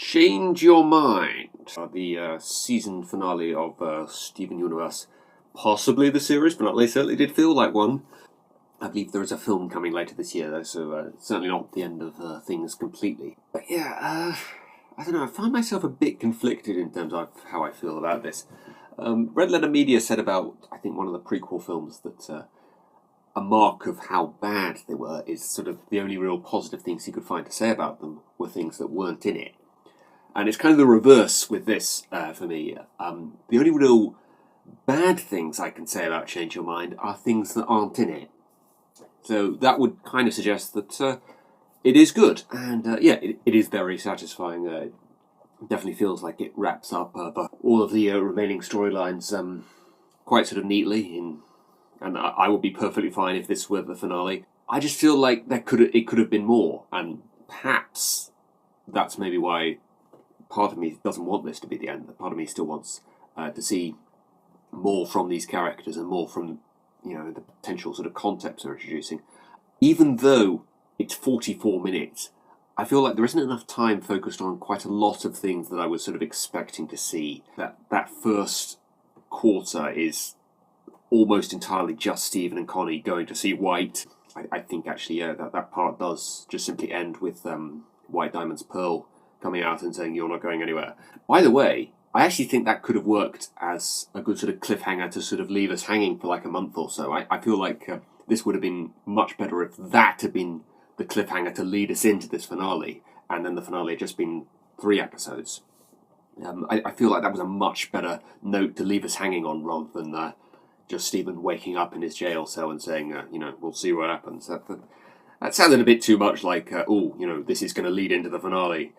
Change Your Mind, the season finale of Steven Universe. Possibly the series, but they certainly did feel like one. I believe there is a film coming later this year, though, so certainly not the end of things completely. But yeah, I don't know, I find myself a bit conflicted in terms of how I feel about this. Red Letter Media said about, I think, one of the prequel films that a mark of how bad they were is sort of the only real positive things he could find to say about them were things that weren't in it. And it's kind of the reverse with this for me. The only real bad things I can say about Change Your Mind are things that aren't in it. So that would kind of suggest that it is good. And it is very satisfying. It definitely feels like it wraps up all of the remaining storylines quite sort of neatly. And I would be perfectly fine if this were the finale. I just feel like it could have been more. And perhaps that's maybe why part of me doesn't want this to be the end. Part of me still wants to see more from these characters and more from, the potential sort of concepts they're introducing. Even though it's 44 minutes, I feel like there isn't enough time focused on quite a lot of things that I was sort of expecting to see. That first quarter is almost entirely just Steven and Connie going to see White. I think actually, that part does just simply end with White Diamond's Pearl coming out and saying, "You're not going anywhere." By the way, I actually think that could have worked as a good sort of cliffhanger to sort of leave us hanging for like a month or so. I feel like this would have been much better if that had been the cliffhanger to lead us into this finale, and then the finale had just been 3 episodes. I feel like that was a much better note to leave us hanging on rather than just Steven waking up in his jail cell and saying, we'll see what happens. That sounded a bit too much like, this is going to lead into the finale.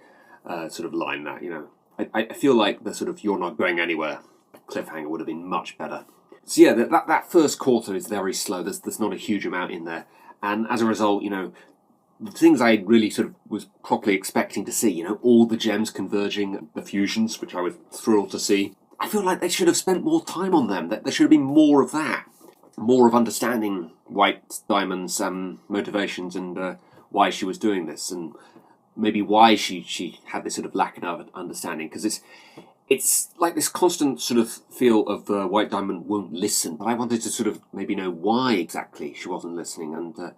Sort of line that, I feel like the sort of "you're not going anywhere" cliffhanger would have been much better. So yeah, that first quarter is very slow. There's not a huge amount in there, and as a result, the things I really sort of was properly expecting to see, all the gems converging, the fusions, which I was thrilled to see. I feel like they should have spent more time on them. That there should have been more of that, more of understanding White Diamond's motivations and why she was doing this, and maybe why she had this sort of lack of understanding, because it's like this constant sort of feel of White Diamond won't listen, but I wanted to sort of maybe know why exactly she wasn't listening and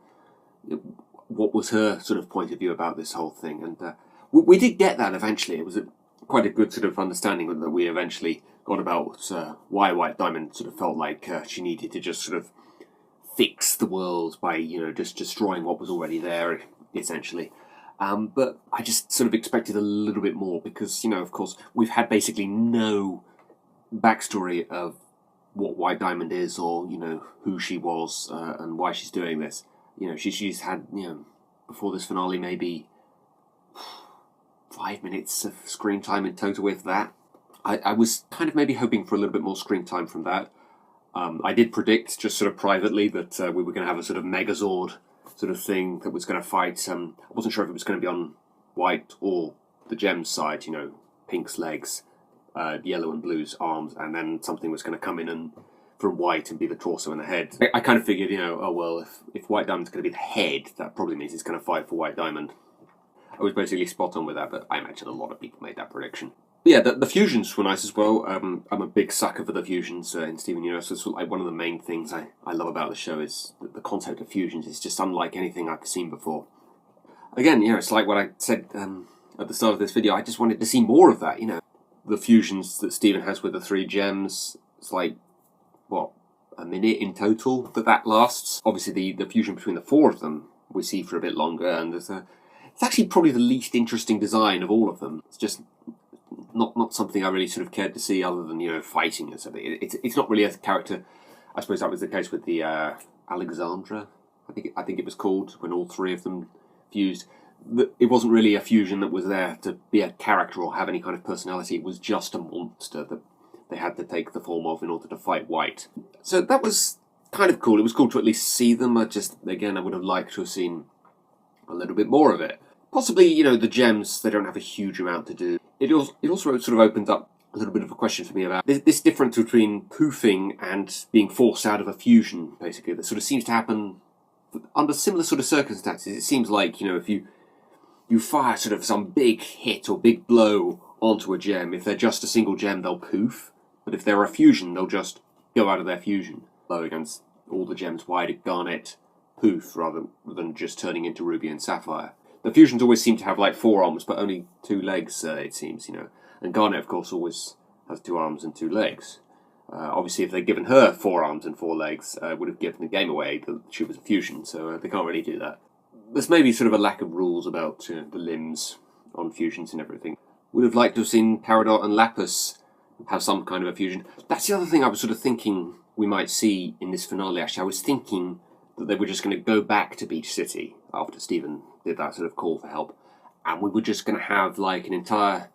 what was her sort of point of view about this whole thing. And we did get that eventually. It was quite a good sort of understanding that we eventually got about why White Diamond sort of felt like she needed to just sort of fix the world by just destroying what was already there, essentially. But I just sort of expected a little bit more because, of course, we've had basically no backstory of what White Diamond is or, who she was and why she's doing this. She's had, before this finale, maybe 5 minutes of screen time in total with that. I was kind of maybe hoping for a little bit more screen time from that. I did predict, just sort of privately, that we were going to have a sort of Megazord sort of thing that was going to fight. I wasn't sure if it was going to be on White or the Gems side, Pink's legs, Yellow and Blue's arms, and then something was going to come in and from White and be the torso and the head. I kind of figured, if White Diamond's going to be the head, that probably means he's going to fight for White Diamond. I was basically spot on with that, but I imagine a lot of people made that prediction. But yeah, the fusions were nice as well. I'm a big sucker for the fusions in Steven Universe. It's like one of the main things I love about the show is that the concept of fusions is just unlike anything I've seen before. Again, it's like what I said at the start of this video. I just wanted to see more of that. The fusions that Steven has with the 3 gems. It's like, a minute in total that lasts. Obviously, the fusion between the 4 of them we see for a bit longer, and it's actually probably the least interesting design of all of them. It's just not something I really sort of cared to see other than, fighting and something. It's not really a character. I suppose that was the case with the Alexandra, I think it was called, when all 3 of them fused. It wasn't really a fusion that was there to be a character or have any kind of personality. It was just a monster that they had to take the form of in order to fight White. So that was kind of cool. It was cool to at least see them. I would have liked to have seen a little bit more of it. Possibly, the gems, they don't have a huge amount to do. It also sort of opened up a little bit of a question for me about this difference between poofing and being forced out of a fusion, basically, that sort of seems to happen under similar sort of circumstances. It seems like, if you you fire sort of some big hit or big blow onto a gem. If they're just a single gem, they'll poof. But if they're a fusion, they'll just go out of their fusion. Blow against all the gems wide, garnet, poof, rather than just turning into ruby and sapphire. The fusions always seem to have like 4 arms, but only 2 legs, it seems, And Garnet, of course, always has 2 arms and 2 legs. Obviously, if they'd given her 4 arms and 4 legs, it would have given the game away that she was a fusion, so they can't really do that. There's maybe sort of a lack of rules about the limbs on fusions and everything. Would have liked to have seen Peridot and Lapis have some kind of a fusion. That's the other thing I was sort of thinking we might see in this finale, actually. I was thinking that they were just going to go back to Beach City after Stephen did that sort of call for help, and we were just going to have like not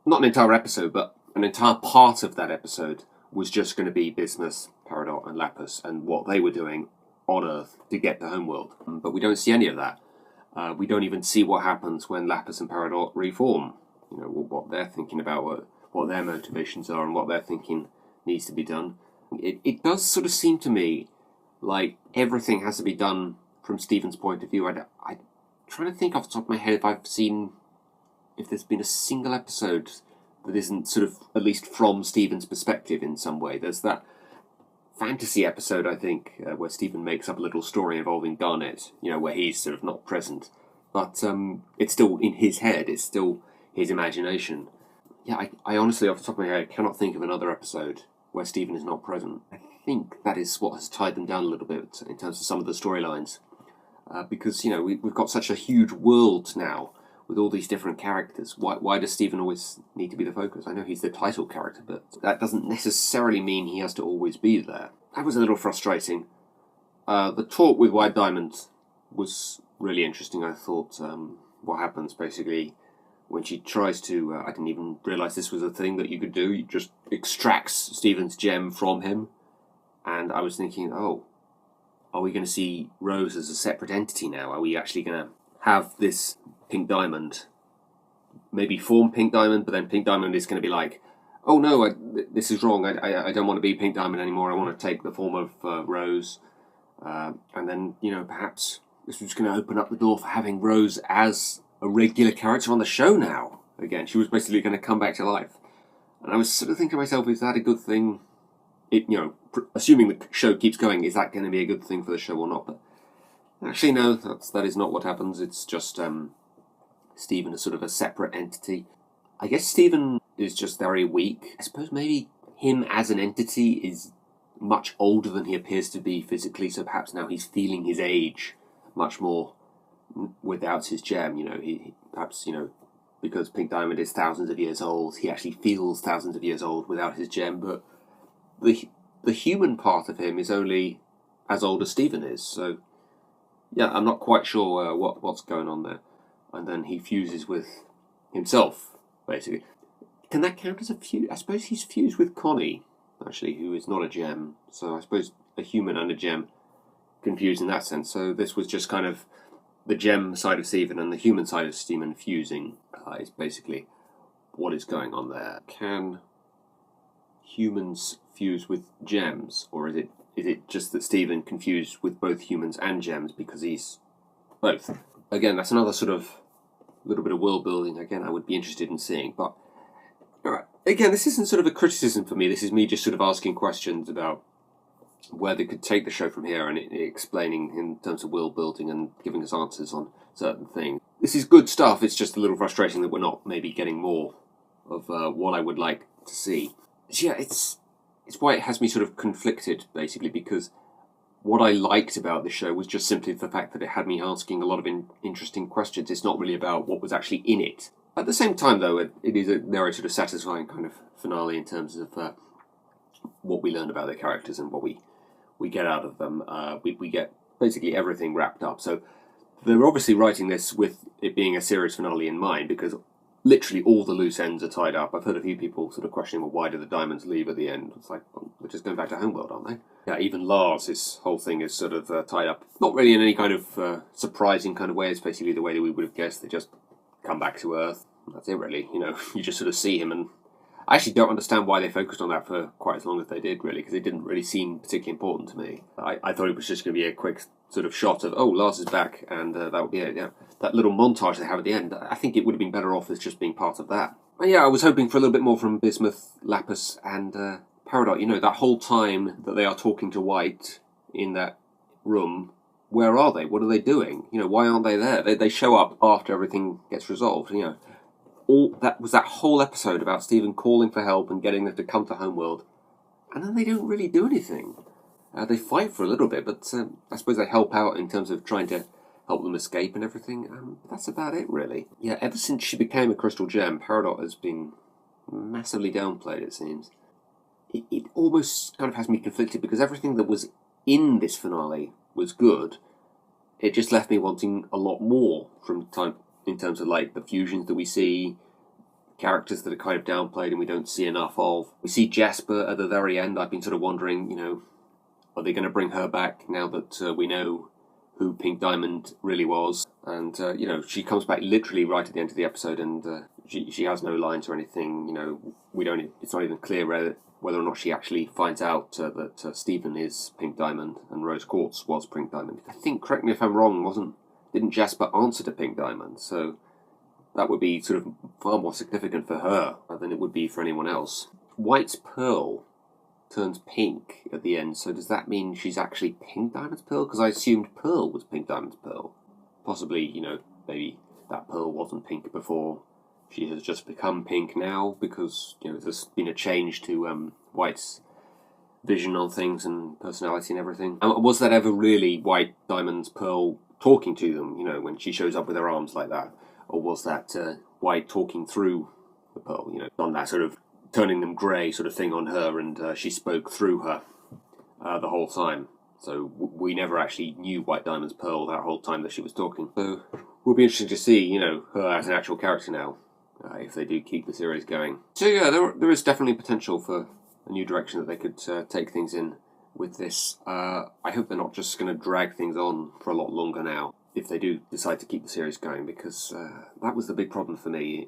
an entire episode, but an entire part of that episode was just going to be Bismuth, Peridot and Lapis and what they were doing on Earth to get to Homeworld. But we don't see any of that. We don't even see what happens when Lapis and Peridot reform. What they're thinking about, what their motivations are and what they're thinking needs to be done. It does sort of seem to me like everything has to be done from Stephen's point of view. I'm trying to think off the top of my head if there's been a single episode that isn't sort of at least from Stephen's perspective in some way. There's that fantasy episode, I think, where Stephen makes up a little story involving Garnet, where he's sort of not present. But it's still in his head, it's still his imagination. Yeah, I honestly, off the top of my head, cannot think of another episode where Stephen is not present. I think that is what has tied them down a little bit in terms of some of the storylines. Because, we've got such a huge world now with all these different characters. Why does Stephen always need to be the focus? I know he's the title character, but that doesn't necessarily mean he has to always be there. That was a little frustrating. The talk with White Diamond was really interesting, I thought. What happens, basically, when she tries to... I didn't even realise this was a thing that you could do. You just extracts Stephen's gem from him. And I was thinking, are we going to see Rose as a separate entity now? Are we actually going to have this Pink Diamond maybe form Pink Diamond, but then Pink Diamond is going to be like, oh no, this is wrong, I don't want to be Pink Diamond anymore, I want to take the form of Rose. And then, perhaps this was going to open up the door for having Rose as a regular character on the show now. Again, she was basically going to come back to life. And I was sort of thinking to myself, is that a good thing? Assuming the show keeps going, is that going to be a good thing for the show or not? But actually, no, that is not what happens. It's just Stephen is sort of a separate entity. I guess Stephen is just very weak. I suppose maybe him as an entity is much older than he appears to be physically, so perhaps now he's feeling his age much more without his gem. He perhaps, because Pink Diamond is thousands of years old, he actually feels thousands of years old without his gem, but the human part of him is only as old as Stephen is, so yeah, I'm not quite sure what's going on there. And then he fuses with himself, basically. Can that count as a fuse? I suppose he's fused with Connie, actually, who is not a gem. So I suppose a human and a gem confused in that sense. So this was just kind of the gem side of Stephen and the human side of Stephen fusing is basically what is going on there. Can humans fuse with gems, or is it just that Stephen confused with both humans and gems because he's both? Again, that's another sort of little bit of world building. Again, I would be interested in seeing. But again, this isn't sort of a criticism for me. This is me just sort of asking questions about where they could take the show from here and explaining in terms of world building and giving us answers on certain things. This is good stuff. It's just a little frustrating that we're not maybe getting more of what I would like to see. Yeah, it's why it has me sort of conflicted, basically, because what I liked about the show was just simply the fact that it had me asking a lot of interesting questions. It's not really about what was actually in it. At the same time, though, it is a very sort of satisfying kind of finale in terms of what we learn about the characters and what we get out of them. We get basically everything wrapped up. So they're obviously writing this with it being a series finale in mind, because literally all the loose ends are tied up. I've heard a few people sort of questioning, well, why do the diamonds leave at the end? It's like, well, they're just going back to Homeworld, aren't they? Yeah, even Lars, his whole thing is sort of tied up. Not really in any kind of surprising kind of way. It's basically the way that we would have guessed. They just come back to Earth. That's it, really. You just sort of see him, and I actually don't understand why they focused on that for quite as long as they did, really, because it didn't really seem particularly important to me. I thought it was just going to be a quick sort of shot of, oh, Lars is back, and that would be it. Yeah, that little montage they have at the end, I think it would have been better off as just being part of that. But yeah, I was hoping for a little bit more from Bismuth, Lapis, and Peridot. You know, that whole time that they are talking to White in that room, where are they? What are they doing? You know, why aren't they there? They show up after everything gets resolved. You know, all that was that whole episode about Stephen calling for help and getting them to come to Homeworld, and then they don't really do anything. They fight for a little bit, but I suppose they help out in terms of trying to help them escape and everything. That's about it, really. Yeah, ever since she became a Crystal Gem, Peridot has been massively downplayed, it seems. It almost kind of has me conflicted, because everything that was in this finale was good. It just left me wanting a lot more from time in terms of like the fusions that we see, characters that are kind of downplayed and we don't see enough of. We see Jasper at the very end. I've been sort of wondering, you know, are they going to bring her back now that we know who Pink Diamond really was? And, you know, she comes back literally right at the end of the episode, and she has no lines or anything. You know, it's not even clear whether or not she actually finds out that Stephen is Pink Diamond and Rose Quartz was Pink Diamond. I think, correct me if I'm wrong, didn't Jasper answer to Pink Diamond? So that would be sort of far more significant for her than it would be for anyone else. White's pearl turns pink at the end, so does that mean she's actually Pink Diamond's pearl? Because I assumed pearl was Pink Diamond's pearl. Possibly, you know, maybe that pearl wasn't pink before. She has just become pink now because, you know, there's been a change to White's vision on things and personality and everything. And was that ever really White Diamond's pearl talking to them, you know, when she shows up with her arms like that? Or was that White talking through the pearl, you know, on that sort of turning them grey sort of thing on her, and she spoke through her the whole time. So we never actually knew White Diamond's pearl that whole time that she was talking. So we'll be interested to see, you know, her as an actual character now, if they do keep the series going. So yeah, there is definitely potential for a new direction that they could take things in with this. I hope they're not just going to drag things on for a lot longer now, if they do decide to keep the series going, because that was the big problem for me.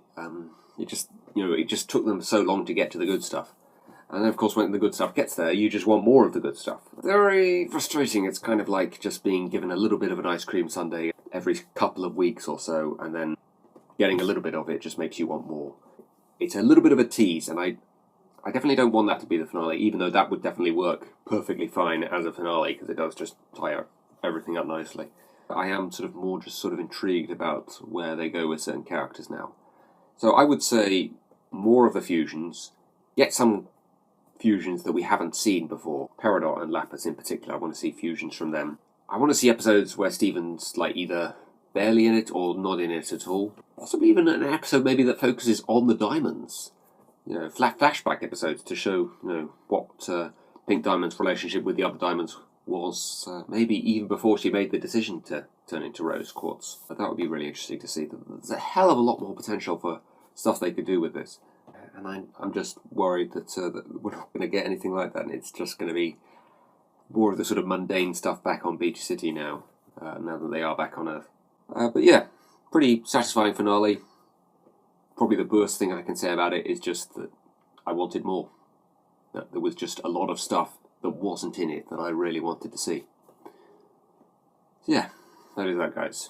It just took them so long to get to the good stuff. And then, of course, when the good stuff gets there, you just want more of the good stuff. Very frustrating. It's kind of like just being given a little bit of an ice cream sundae every couple of weeks or so, and then getting a little bit of it just makes you want more. It's a little bit of a tease, and I definitely don't want that to be the finale, even though that would definitely work perfectly fine as a finale, because it does just tie everything up nicely. I am sort of intrigued about where they go with certain characters now. So I would say more of the fusions. Get some fusions that we haven't seen before. Peridot and Lapis in particular, I want to see fusions from them. I want to see episodes where Stephen's like either barely in it or not in it at all. Possibly even an episode maybe that focuses on the diamonds. You know, flashback episodes to show, you know, what Pink Diamond's relationship with the other diamonds was, maybe even before she made the decision to turn into Rose Quartz. But that would be really interesting to see. There's a hell of a lot more potential for stuff they could do with this. And I'm just worried that we're not going to get anything like that, and it's just going to be more of the sort of mundane stuff back on Beach City now that they are back on Earth. But yeah, pretty satisfying finale. Probably the worst thing I can say about it is just that I wanted more. That there was just a lot of stuff that wasn't in it that I really wanted to see. So yeah, that is that, guys.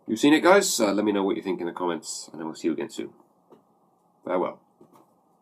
You've seen it, guys? Let me know what you think in the comments, and then we'll see you again soon. Farewell.